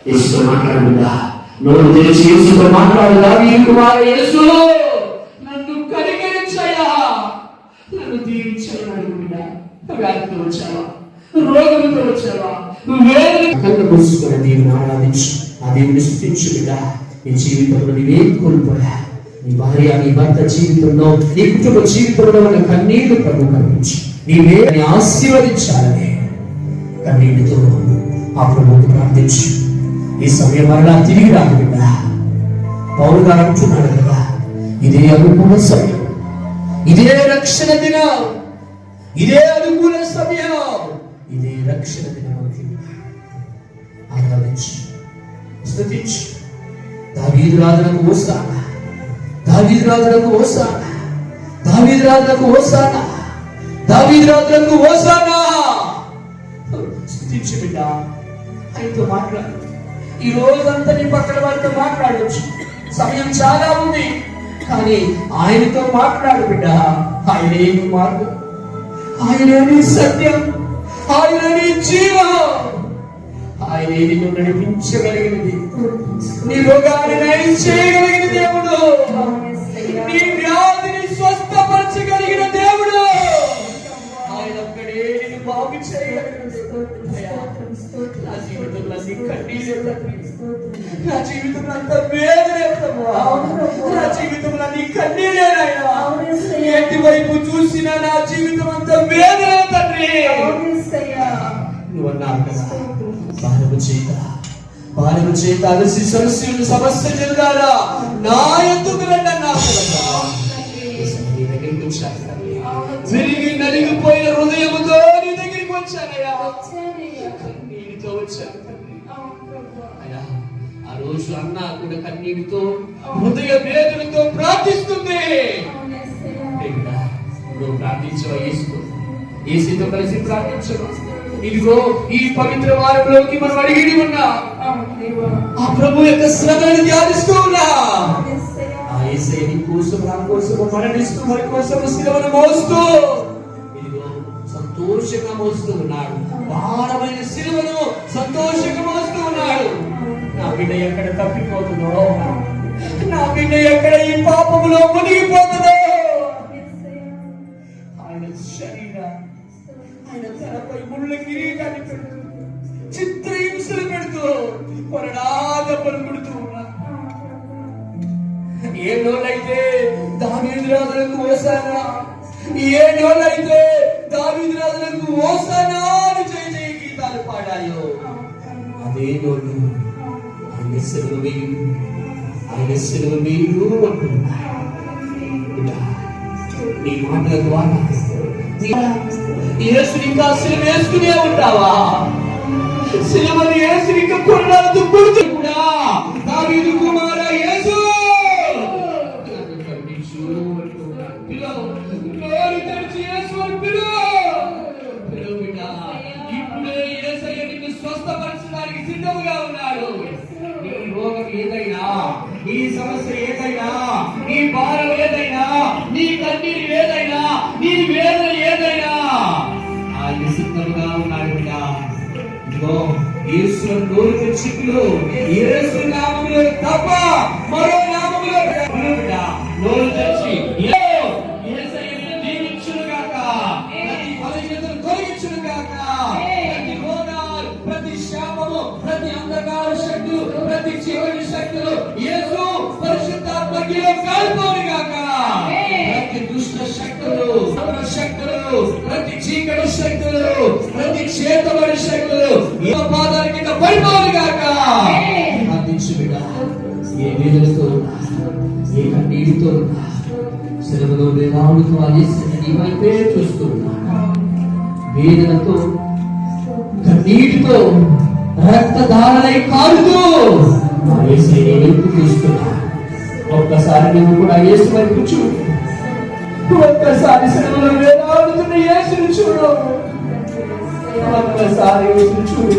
యేసుతో మాట్లాడుదా, నోరు తెరిచి యేసుతో మాట్లాడు. దావీదు కుమారుడు యేసు, నన్ను కనికరించయ్యా, నన్ను దీవించయ్యా బిడ్డ. వ్యాధితో వచ్చావా, రోగంతో వచ్చావా, వేదన కూర్చుకున్న దేవుని ఆరాధించు, ఆ దేవుని స్తుతించు బిడ్డ. నీ జీవితంలో నీవేం కోల్పోయా, నీ భార్య నీ భర్త జీవితంలో, నీ కుటుంబ జీవితంలో ఉన్న కన్నీళ్లు ప్రభు కనిపించు. నీవే ఆశీర్వదించాలని కన్నీటితో ఆ ప్రభువుని ప్రార్థించు. ఈ సమయం మరలా తిరిగి రాదు బిడ్డ. పౌలు గారు అంటున్నాడు కదా, ఇదే అనుకూల సమయం, ఇదే రక్షణ దినం, ఇదే అనుకూల సమయం, ఇదే రక్షణ దినం. ఆరాధించు, స్తుతించు. దావీదు రాజులకు హోసానా, దావీదు రాజులకు హోసానా, దావీదు రాజులకు హోసానా, దావీదు రాజులకు హోసానా. స్తుతించు బిడ్డ. ఆయనతో మాట్లాడు. ఈ రోజంతా నీ పక్కన వారితో మాట్లాడవచ్చు, సమయం చాలా ఉంది, కానీ ఆయనతో మాట్లాడు బిడ్డ. ఆయనే నీ మార్గం, ఆయనే నీ సత్యం, ఆయనే నీ జీవం, ఆయనే నిన్ను నడిపించగలిగినది, నీ రోగాన్ని నయం చేయగలిగిన దేవుడు, నీ వ్యాధిని స్వస్థపరచగలిగిన దేవుడు. ఆయన ఒక్కడే నిన్ను బాగు చేయగలిగిన దేవుడు. నా జీవితంలో నీ కన్నీరు, నా జీవితంలో అంత వేదన, నా జీవితంలో నీ కన్నీరేనాయన. ఎటువైపు చూసినా నా జీవితం అంత వేదన తండ్రి. నువ్వు అన్నావు కదా, భారము చేత అలసి సమస్యలు సమస్య చెందారా, నా ఎందుకు రండి అన్నావు కదా. దగ్గరికి వచ్చాను, విరిగి నలిగిపోయిన హృదయముతో నీ దగ్గరికి వచ్చానయ్యా, కన్నీటితో వచ్చాను అయ్యా. ఆ రోజు అన్న కూడా కన్నీటితో హృదయ వేదనతో ప్రార్థిస్తుంది. నువ్వు ప్రార్థించవా? యేసుతో కలిసి ప్రార్థించవా? ఇదిగో ఈ పవిత్ర వారంలోకి మనం అడిగి ఉన్నా, ఆ ప్రభు యొక్క శ్రమను ధ్యానిస్తూ ఉన్నా. ఆ యేసయ్య నీ కోసం, నా కోసం మరణిస్తూ, మన కోసం శిలువను మోస్తూ, ఇదిగో సంతోషంగా మోస్తూ ఉన్నాడు. భారమైన శిలువను సంతోషంగా మోస్తూ ఉన్నాడు. నా బిడ్డ ఎక్కడ తప్పిపోతుందో, నా బిడ్డ ఎక్కడ ఈ పాపములో మునిగిపోతుందో, ఆయన శరీరం, ఆయన తనపై ముళ్ళ కిరీటాన్ని పెడుతూ, చిత్రహింసలు పెడుతూ, కొరడాదెబ్బలు కొడుతూ ఉన్నా. ఏ నోళ్ళైతే దావీదు రాజులకు హోసానా, ఏ నోళ్ళైతే దావీదు రాజులకు హోసానా అని జయ జయ గీతాలు పాడాయో, అదే నోళ్ళు ఆయన సెలవు వేయు, ఆయన సెలవు వేయు అంటున్నా. నీ మాటల ద్వారా యేసుని ఇంకా సిలువ వేసుకునే ఉంటావా? సిలువను యేసుని ఇంకా కొరడాలతో కొడుతూ కూడా, దావీదు కుమారా యేసు నన్ను కరుణించు అంటున్నా. నోరు తెరిచి యేసు అని పిలువు బిడ్డ. ఇప్పుడే యేసయ్య నిన్ను స్వస్థపరచడానికి సిద్ధంగా ఉన్నాడు. నీ రోగం ఏదైనా, నీ సమస్య ఏదైనా, నీ భారం ఏదైనా, నీ కన్నీరు ఏదైనా, నీ వేదన ఏదైనా, ఆయన సిద్ధంగా ఉన్నాడు బిడ్డ. ఇదిగో యేసు నోరు తెరిచి పిలువు. యేసు నామములో తప్ప మరో నామములో పిలువు బిడ్డ. నోరు తెరిచి యేసయ్యను దీవించును గాక, ప్రతి బలహీనతను తొలగించును గాక, ప్రతి రోగాలు, ప్రతి శాపము, ప్రతి అంధకార శక్తులు, ప్రతి చీకటి శక్తులు యేసు పరిశుద్ధాత్మకిలో కాల్పోను గాక, ప్రతి దుష్ట శక్తులు, శక్తులు, ప్రతి చీకటి శక్తులు, ప్రతి చేతబడి శక్తులు ఈ పాదాల కింద పడిపోను గాక. ప్రార్థించు బిడ్డ. ఏ వేదనతో, ఏ కన్నీటితో, సెలవులో వేలాడుతూ నీ వైపే చూస్తూ ఉన్నా, వేదనతో, కన్నీటితో, రక్తధారలై కారుతూ యేసయ్య వైపు చూస్తున్నా. ఒక్కసారి నువ్వు కూడా యేసు వైపు చూడు. ఒక్కసారి సెలవులో వేలాడుతున్న యేసును చూడు. ఒక్కసారి యేసును చూడు.